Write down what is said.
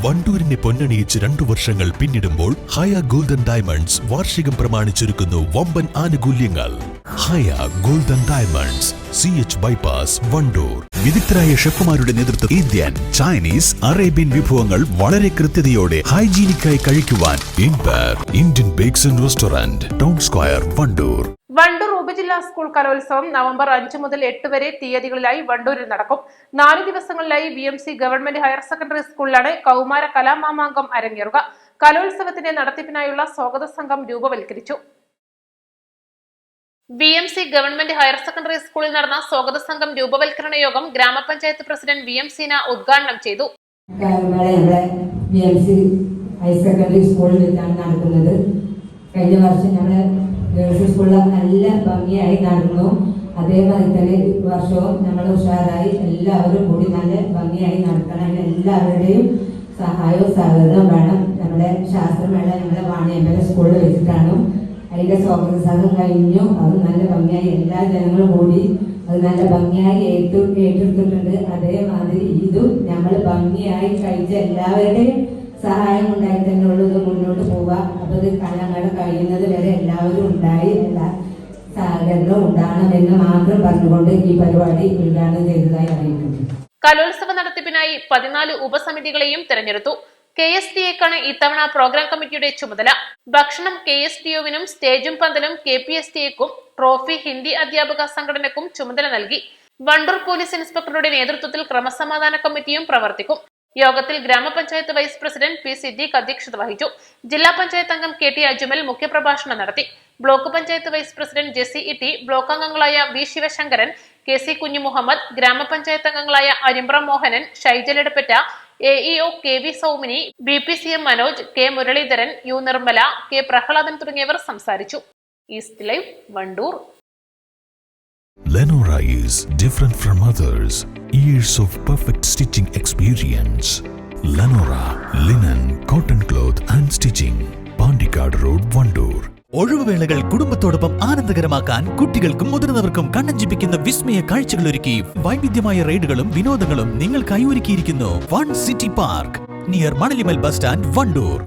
വണ്ടൂരിനെ പൊന്നണിയിച്ച് 2 വർഷങ്ങൾ പിന്നിടുമ്പോൾ ഹയ golden diamonds വാർഷികം പ്രമാണിച്ചൊരുക്കുന്നു വമ്പൻ ആനുകൂല്യങ്ങൾ. Haya golden diamonds, CH bypass, Wandoor. വിദഗ്ധരായ ഷെഫുമാരുടെ നേതൃത്വത്തിൽ ഇന്ത്യൻ, ചൈനീസ്, അറേബ്യൻ വിഭവങ്ങൾ വളരെ കൃത്യതയോടെ ഹൈജീനിക്കായി കഴിക്കുവാൻ Indian bakes and restaurant, town square, Wandoor. Wandoor ഉപജില്ലാ സ്കൂൾ കലോത്സവം നവംബർ 5 മുതൽ 8 വരെ തീയതികളിലായി വണ്ടൂരിൽ നടക്കും. 4 ദിവസങ്ങളിലായി BMC ഗവൺമെന്റ് ഹയർ സെക്കൻഡറി സ്കൂളിലാണ് കൗമാര കലാമാമാങ്കം അരങ്ങേറുക. കലോത്സവത്തിന്റെ നടത്തിപ്പിനായുള്ള സ്വാഗത സംഘം രൂപവൽക്കരിച്ചു. BMC ഗവൺമെന്റ് ഹയർ സെക്കൻഡറി സ്കൂളിൽ നടന്ന സ്വാഗത സംഘം രൂപവൽക്കരണ യോഗം ഗ്രാമപഞ്ചായത്ത് പ്രസിഡന്റ് VM സീന ഉദ്ഘാടനം ചെയ്തു. ഹയർ സെക്കൻഡറി സ്കൂളിൽ വെച്ചാണ് നടക്കുന്നത്. കഴിഞ്ഞ വർഷം ഞങ്ങളെ ഗേൾസ് സ്കൂളിൽ നല്ല ഭംഗിയായി നടന്നു. അതേമാതിരി തന്നെ വർഷവും നമ്മൾ ഉഷാറായി എല്ലാവരും കൂടി നല്ല ഭംഗിയായി നടത്തണം. എല്ലാവരുടെയും സഹായവും സഹകരണവും വേണം. നമ്മുടെ ശാസ്ത്രമേള ഞങ്ങളുടെ വാണിയമ്പല സ്കൂളിൽ വെച്ചിട്ടാണ്. അതിന്റെ സ്വാഗത സംഘം കഴിഞ്ഞു. അത് നല്ല ഭംഗിയായി എല്ലാ ജനങ്ങളും കൂടി അത് നല്ല ഭംഗിയായി ഏറ്റെടുത്തിട്ടുണ്ട്. അതേമാതിരി ഇതും നമ്മൾ ഭംഗിയായി കഴിച്ച എല്ലാവരുടെയും സഹായം ഉണ്ടായി തന്നെ ഉള്ളത് മുന്നോട്ട് പോവുക. അപ്പൊ ഇത് ഞങ്ങളുടെ കഴിയുന്നത് വരെ എല്ലാവരും ഉണ്ടായി എല്ലാ സഹകരണവും ഉണ്ടാകണമെന്ന് മാത്രം പറഞ്ഞുകൊണ്ട് ഈ പരിപാടി ഉദ്ഘാടനം ചെയ്തതായി അറിയിക്കുന്നു. കലോത്സവ നടത്തിപ്പിനായി 14 ഉപസമിതികളെയും തെരഞ്ഞെടുത്തു. KSTAക്കാണ് ഇത്തവണ പ്രോഗ്രാം കമ്മിറ്റിയുടെ ചുമതല. ഭക്ഷണം KSTUവിനും സ്റ്റേജും പന്തലും KPSTAക്കും, ട്രോഫി ഹിന്ദി അധ്യാപക സംഘടനക്കും ചുമതല നൽകി. വണ്ടൂർ പോലീസ് ഇൻസ്പെക്ടറുടെ നേതൃത്വത്തിൽ ക്രമസമാധാന കമ്മിറ്റിയും പ്രവർത്തിക്കും. യോഗത്തിൽ ഗ്രാമപഞ്ചായത്ത് വൈസ് പ്രസിഡന്റ് P. സിദ്ദീഖ് അധ്യക്ഷത വഹിച്ചു. ജില്ലാ പഞ്ചായത്ത് അംഗം KT അജ്മൽ മുഖ്യപ്രഭാഷണം നടത്തി. Block panchayat vice president Jessy Itty, block അംഗങ്ങളായ V. ശിവശങ്കരൻ, KC കുഞ്ഞുമുഹമ്മദ്, ഗ്രാമപഞ്ചായത്ത് അംഗങ്ങളായ Arimbra Mohanan, Shaijal Edappatta, AEO KV Saumini, BPCM Manoj, K. Muraleedharan, U. Nirmala, K. Prahladan തുടങ്ങിയവർ സംസാരിച്ചു. East live, Wandoor. Lenora is different from others. Years of perfect stitching experience. Lenora linen, cotton cloth and stitching. Pandikad Road, Vandoor. ഒഴിവുവേളകൾ കുടുംബത്തോടൊപ്പം ആനന്ദകരമാക്കാൻ കുട്ടികൾക്കും മുതിർന്നവർക്കും കണ്ണഞ്ചിപ്പിക്കുന്ന വിസ്മയ കാഴ്ചകൾ ഒരുക്കി വൈവിധ്യമായ റൈഡുകളും വിനോദങ്ങളും നിങ്ങൾക്കായി ഒരുക്കിയിരിക്കുന്നു. One city park near Manalimal bus stand, Wandoor.